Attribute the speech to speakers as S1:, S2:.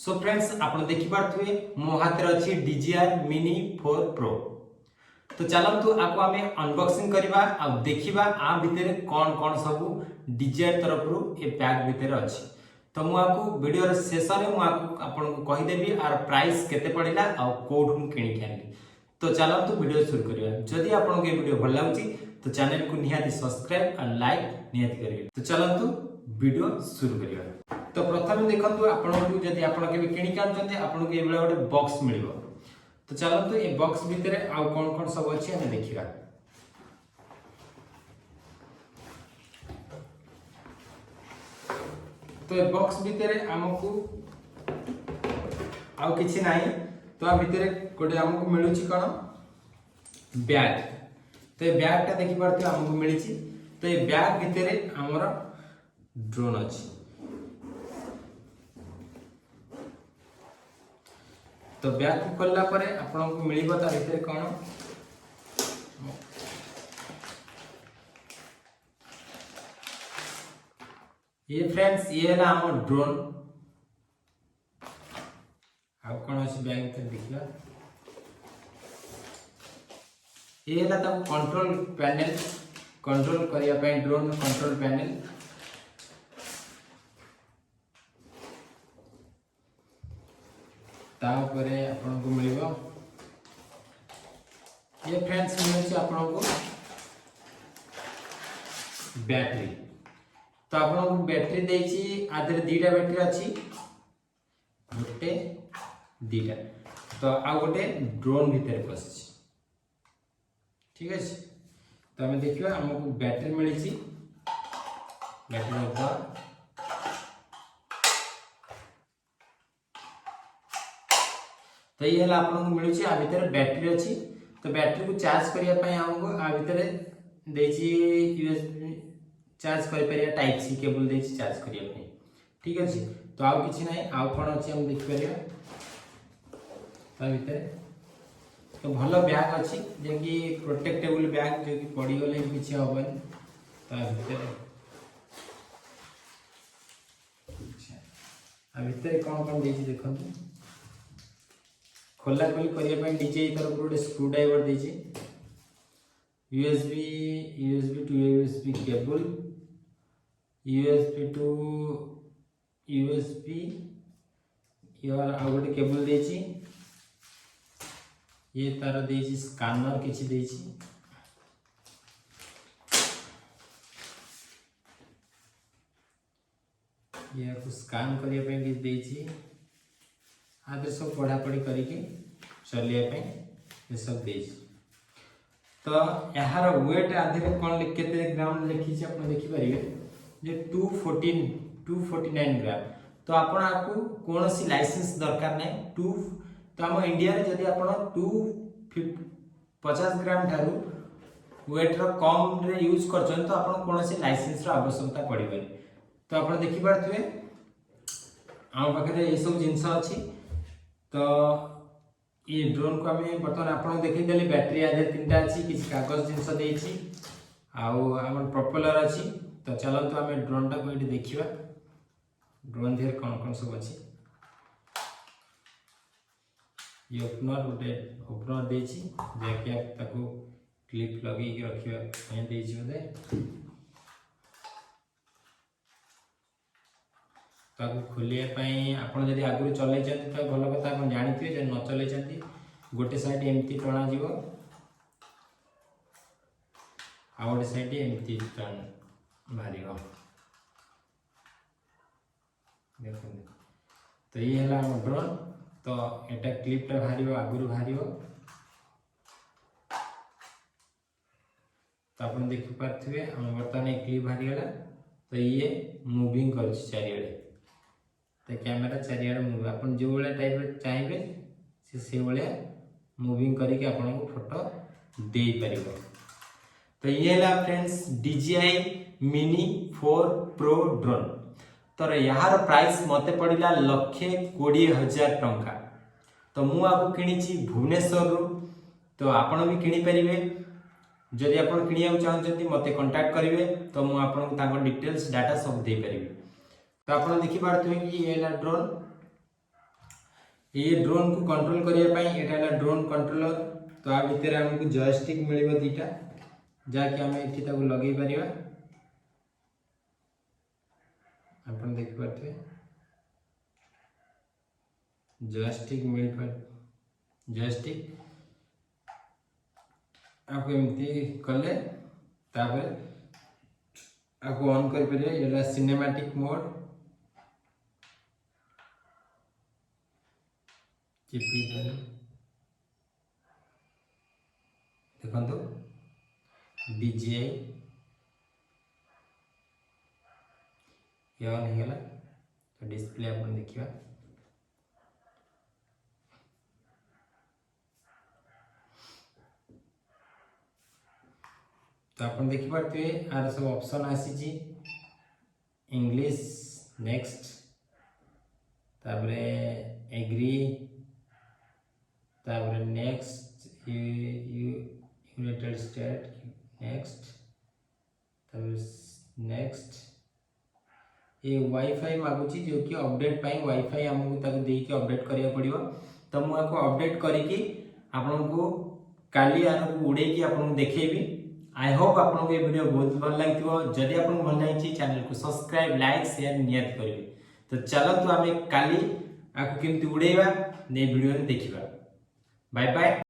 S1: So friends आपण देखि पारथुए मो हाथ रे अछि DJI Mini 4 Pro। तो चलंतु आपको आमे अनबॉक्सिंग करबा आ देखिबा आ भितरे कोन कोन सब DJI तरफ रु ए पैक भितरे अछि। तो मु आपको वीडियो रे शेष रे मु आपन को कहि देबी आर प्राइस केते पड़िला आ कोड हम किनि खाली। तो चलंतु वीडियो शुरू करिया। जदि आपन के वीडियो भल लागुची तो चैनल को निहाती सब्सक्राइब और लाइक निहाती करिवे। तो चलंतु वीडियो शुरू करिया। तो प्रथम देखंतु आपन जदि आपन के किनि कानचंते आपन के एबला गोटे बॉक्स मिलिबो। तो चलंतु ए बॉक्स भितरे आ कोन कोन सब अछि हमें देखिबा। तो ए बॉक्स भितरे हमकु आ किछि नाही। तो आ भितरे गोटे हमकु मिलुची कोन बैग। तो ए बैग ता देखि परथि हमकु मिलिची। तो ए बैग भितरे हमर ड्रोन अछि। तो बैग को खोलला परे आपन को मिलिबो ता भितरे कोन ये फ्रेंड्स ये है हमर ड्रोन। आ कोन अछि बैग ते देखला ये है ता कंट्रोल पैनल कंट्रोल करिया पय ड्रोन कंट्रोल पैनल। तापरे आपन को मिलिबो ये फ्रेंड्स मिलछि आपन को बैटरी। तो आपन को बैटरी देछि आधरे दीटा बैटरी अछि गोटे दीटा। तो आ गोटे ड्रोन भीतर पसछि ठीक अछि। तो हम देखिबा हमको बैटरी मिलछि बैटरी ऊपर। तो ये हला आपन को मिलुची आ भीतर बैटरी अछि। तो बैटरी को चार्ज करिया पय हमको आ भीतर देछि यूएसबी चार्ज करि परिया टाइप सी केबल देछि चार्ज करिया पय ठीक अछि। तो आ किछि नै आ कोन अछि हम देख परिया ता भीतर। तो भलो बैग अछि जे कि प्रोटेक्टेबल बैग जे कि पड़ी गले किछि होबन ता भीतर। अच्छा आ भीतर कोन कोन देछि देखंतु। खोला खोली करिया पय DJI तरफ गोटे स्क्रू ड्राइवर देछि USB to USB cable USB to USB यार आ गोटे केबल देछि। ये तार देछि स्कैनर किछि देछि। ये को स्कैन करिया पय कि देछि आदर सब पढ़ा पढ़ी करके चलिया पे ये सब देछि। तो यार वेट आधे कोन केते ग्राम लिखि छै अपन देखि परिबे जे 249 ग्राम। तो आपण आपको कोनोसी लाइसेंस दरकार नै तो हम इंडिया रे जदी आपण 250 ग्राम थारु वेट रो कम रे यूज करछन तो आपण कोनोसी लाइसेंस रो आवश्यकता पड़िबे। तो आपण देखि पारथुए हम पाखरे ए सब जिंस अछि। तो ये ड्रोन को हमें बर्तमान आपन देखि देली बैटरी आधे तीनटा अछि किछ कागज जिंस देछि आउ हमर प्रोपेलर अछि। तो चलंतु हमें ड्रोन टा को एठी देखिबा ड्रोन देर कोन कोन सब अछि। ये ओपनर देछि जे कि आप ताको क्लिप लगे के रखिबा पय देछि बदे। ताको खोलिया पय आपण जदी आगु चलै चंती त भलो कथा आपण जानिथिबे जे न चलै चंती गोटे साइड एमती टणा जीवो आ गोटे साइड एमती टन मारियो देखो। तो ये हला हम ड्रोन। तो एटा क्लिप टा भारियो आगु भारियो तो आपण देखि पारथिबे हम बर्तमान एक क्लिप भारी गला। तो ये मूविंग कर चारियाडे तो कैमरा चारियाडे मूव अपन जो वाला टाइप रे चाहिबे से वाला मूविंग करके आपन को फोटो दे परिबो। तो ये ला friends DJI Mini 4 Pro drone. तो यार प्राइस मते पड़िला 1,20,000 टंका। तो मु आपको किनिछि भुवनेश्वर रु। तो आपण भी किनि परिबे जदि आपण किनिया चाहछथि मते कांटेक्ट करिवे। तो मु आपण को ताको डिटेल्स डाटा सब दे परिबे। तो आपण देखि पारथुए कि ये ला ड्रोन ये ड्रोन को कंट्रोल करिया पई एटा है ड्रोन कंट्रोलर। तो आ भितर हमको जॉयस्टिक मिलिबो दीटा जाके हम एठी ताको लगे परिबा। अपन देख पाते जॉयस्टिक मिल पर जॉयस्टिक आपको एमती कले तापर आपको ऑन कर परिबे। एला सिनेमैटिक मोड चिपी देखो DJI ये ऑन हो गला। तो डिस्प्ले अपन देखिबा तो अपन देखि पारते आर सब ऑप्शन आसी जी इंग्लिश नेक्स्ट तापरे एग्री तापरे नेक्स्ट यूनाइटेड स्टेट नेक्स्ट तापरे नेक्स्ट ये वाईफाई मागुची जो कि अपडेट पाई वाईफाई हमको ताको देई के अपडेट करिया पड़िबो। तो मु आको अपडेट करी कि आपन को काली आन को उड़े कि आपन देखेबी। आई होप आपन को ये वीडियो बहुत भल लागिथिबो। जदि आपन भल लागिछि चैनल को सब्सक्राइब लाइक शेयर नियत करिवे। तो चलो तो आमे काली आको केमति उड़ेबा ने वीडियो रे देखिबा। Bye bye.